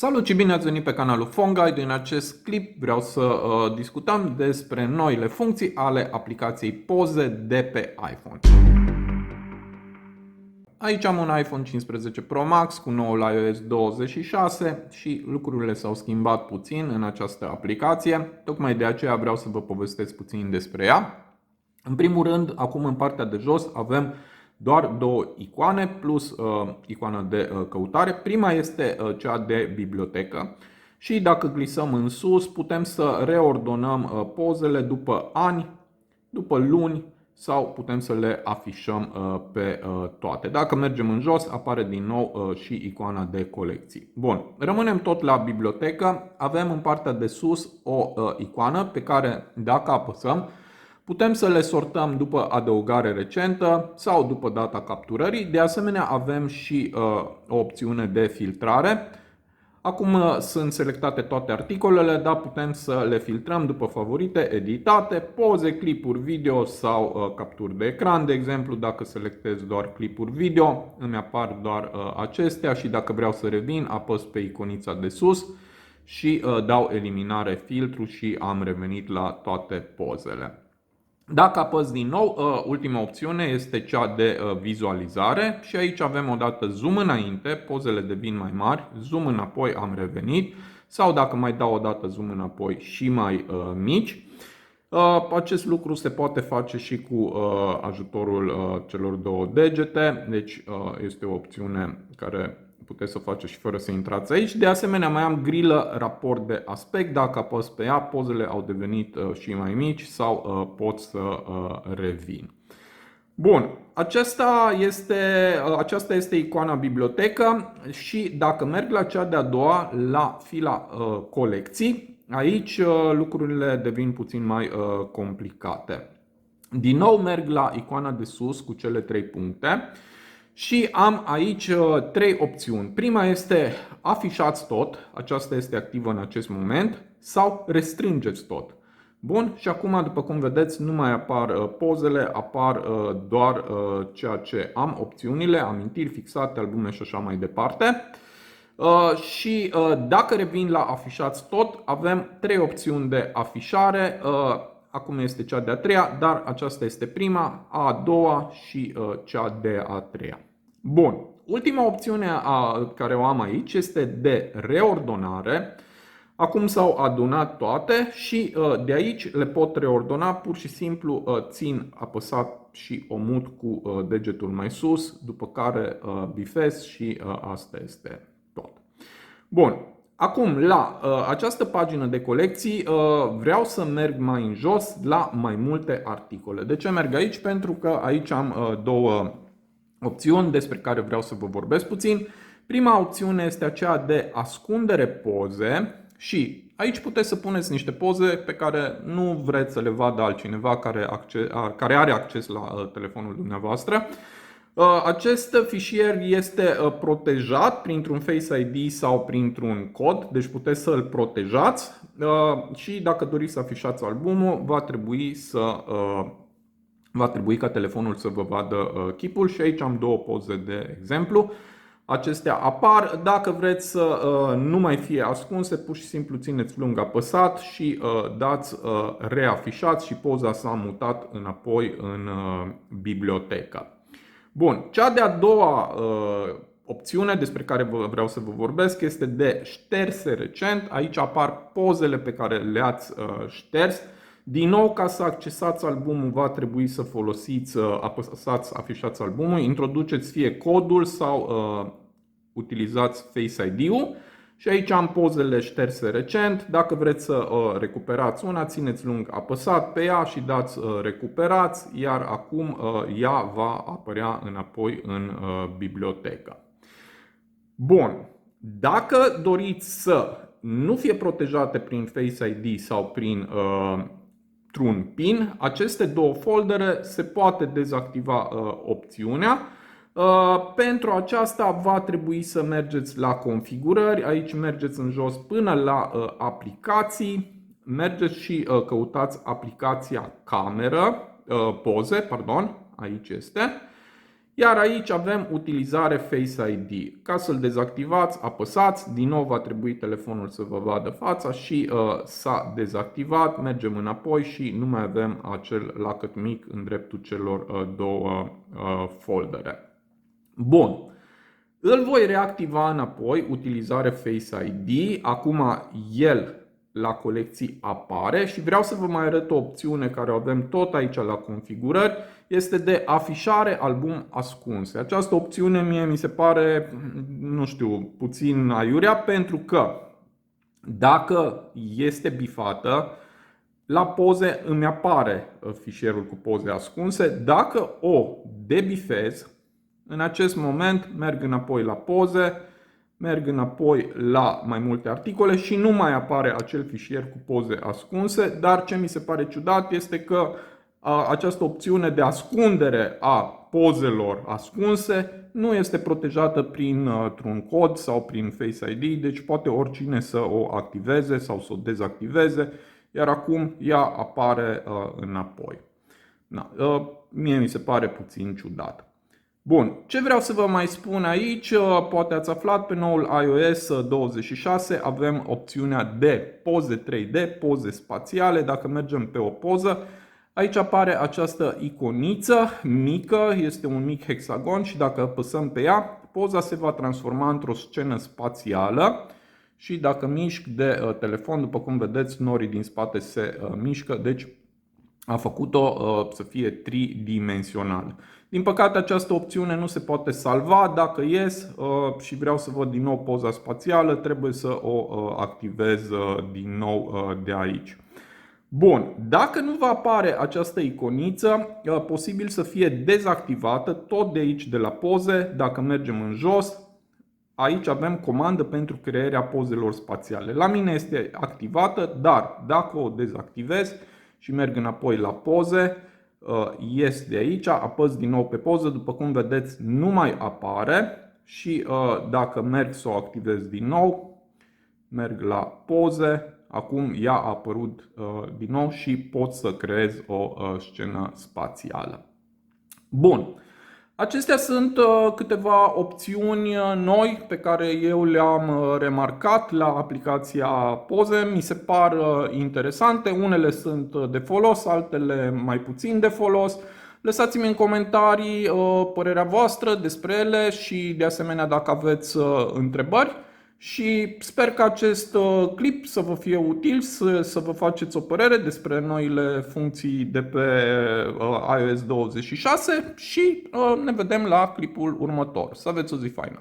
Salut și bine ați venit pe canalul Phone Guide. În acest clip vreau să discutăm despre noile funcții ale aplicației Poze de pe iPhone. Aici am un iPhone 15 Pro Max cu noul iOS 26 și lucrurile s-au schimbat puțin în această aplicație. Tocmai de aceea vreau să vă povestesc puțin despre ea. În primul rând, acum în partea de jos avem doar două icoane plus icoana de căutare. Prima este cea de bibliotecă și dacă glisăm în sus putem să reordonăm pozele după ani, după luni sau putem să le afișăm pe toate. Dacă mergem în jos apare din nou și icoana de colecții. Bun, rămânem tot la bibliotecă. Avem în partea de sus o icoană pe care dacă apăsăm putem să le sortăm după adăugare recentă sau după data capturării. De asemenea, avem și o opțiune de filtrare. Acum sunt selectate toate articolele, dar putem să le filtrăm după favorite, editate, poze, clipuri video sau capturi de ecran. De exemplu, dacă selectez doar clipuri video, îmi apar doar acestea și dacă vreau să revin, apăs pe iconița de sus și dau eliminare filtru și am revenit la toate pozele. Dacă apăs din nou, ultima opțiune este cea de vizualizare și aici avem odată zoom înainte, pozele devin mai mari, zoom înapoi, am revenit, sau dacă mai dau odată zoom înapoi și mai mici. Acest lucru se poate face și cu ajutorul celor două degete, deci este o opțiune care puteți să o faceți și fără să intrați aici. De asemenea, mai am grilă raport de aspect. Dacă apăs pe ea, pozele au devenit și mai mici sau pot să revin. Bun, aceasta este icoana bibliotecă și dacă merg la cea de-a doua, la fila colecții, aici lucrurile devin puțin mai complicate. Din nou merg la icoana de sus cu cele trei puncte. Și am aici trei opțiuni. Prima este afișați tot, aceasta este activă în acest moment, sau restrângeți tot. Bun, și acum, după cum vedeți, nu mai apar pozele, apar doar ceea ce am, opțiunile, amintiri, fixate, albume și așa mai departe. Și dacă revin la afișați tot, avem trei opțiuni de afișare. Acum este cea de-a treia, dar aceasta este prima, a doua și cea de-a treia. Bun, ultima opțiune care o am aici este de reordonare. Acum s-au adunat toate și de aici le pot reordona, pur și simplu țin apăsat și o mut cu degetul mai sus, după care bifez și asta este tot. Bun. Acum, la această pagină de colecții vreau să merg mai în jos la mai multe articole. De ce merg aici? Pentru că aici am două opțiuni despre care vreau să vă vorbesc puțin. Prima opțiune este aceea de ascundere poze și aici puteți să puneți niște poze pe care nu vreți să le vadă altcineva care are acces la telefonul dumneavoastră. Acest fișier este protejat printr-un Face ID sau printr-un cod, deci puteți să îl protejați și dacă doriți să afișați albumul, va trebui ca telefonul să vă vadă chipul și aici am două poze de exemplu. Acestea apar. Dacă vreți să nu mai fie ascunse, pur și simplu țineți lung apăsat și dați reafișați și poza s-a mutat înapoi în bibliotecă. Bun, cea de-a doua opțiune despre care vreau să vă vorbesc este de șterse recent. Aici apar pozele pe care le-ați șters. Din nou, ca să accesați albumul, va trebui să apăsați afișați albumul, introduceți fie codul sau utilizați Face ID-ul. Și aici am pozele șterse recent. Dacă vreți să recuperați una, țineți lung apăsat pe ea și dați recuperați, iar acum ea va apărea înapoi în bibliotecă. Bun. Dacă doriți să nu fie protejate prin Face ID sau printr-un PIN, aceste două foldere se poate dezactiva opțiunea. Pentru aceasta va trebui să mergeți la configurări, aici mergeți în jos până la aplicații, mergeți și căutați aplicația cameră, poze, pardon, aici este. Iar aici avem utilizare Face ID. Ca să-l dezactivați, apăsați, din nou va trebui telefonul să vă vadă fața și s-a dezactivat, mergem înapoi și nu mai avem acel lacăt mic în dreptul celor două foldere. Bun. Îl voi reactiva înapoi, utilizare Face ID. Acum el la colecții apare și vreau să vă mai arăt o opțiune care o avem tot aici la configurări. Este de afișare album ascunse. Această opțiune mie mi se pare, nu știu, puțin aiurea, pentru că dacă este bifată, la poze îmi apare fișierul cu poze ascunse. Dacă o debifez, în acest moment merg înapoi la poze, merg înapoi la mai multe articole și nu mai apare acel fișier cu poze ascunse, dar ce mi se pare ciudat este că această opțiune de ascundere a pozelor ascunse nu este protejată printr-un cod sau prin Face ID, deci poate oricine să o activeze sau să o dezactiveze, iar acum ea apare înapoi. Mie mi se pare puțin ciudat. Bun, ce vreau să vă mai spun aici, poate ați aflat, pe noul iOS 26 avem opțiunea de poze 3D, poze spațiale. Dacă mergem pe o poză, aici apare această iconiță mică, este un mic hexagon și dacă apăsăm pe ea, poza se va transforma într-o scenă spațială și dacă mișc de telefon, după cum vedeți, norii din spate se mișcă, deci a făcut-o să fie tridimensională. Din păcate, această opțiune nu se poate salva. Dacă ies și vreau să văd din nou poza spațială, trebuie să o activez din nou de aici. Bun, dacă nu va apare această iconiță, posibil să fie dezactivată tot de aici de la poze. Dacă mergem în jos, aici avem comandă pentru crearea pozelor spațiale. La mine este activată, dar dacă o dezactivez și merg înapoi la poze, ies de aici, apăs din nou pe poză, după cum vedeți nu mai apare și dacă merg să o activez din nou, merg la poze, acum ea a apărut din nou și pot să creez o scenă spațială. Bun. Acestea sunt câteva opțiuni noi pe care eu le-am remarcat la aplicația Poze. Mi se par interesante, unele sunt de folos, altele mai puțin de folos. Lăsați-mi în comentarii părerea voastră despre ele și de asemenea dacă aveți întrebări. Și sper că acest clip să vă fie util, să vă faceți o părere despre noile funcții de pe iOS 26 și ne vedem la clipul următor. Să aveți o zi faină!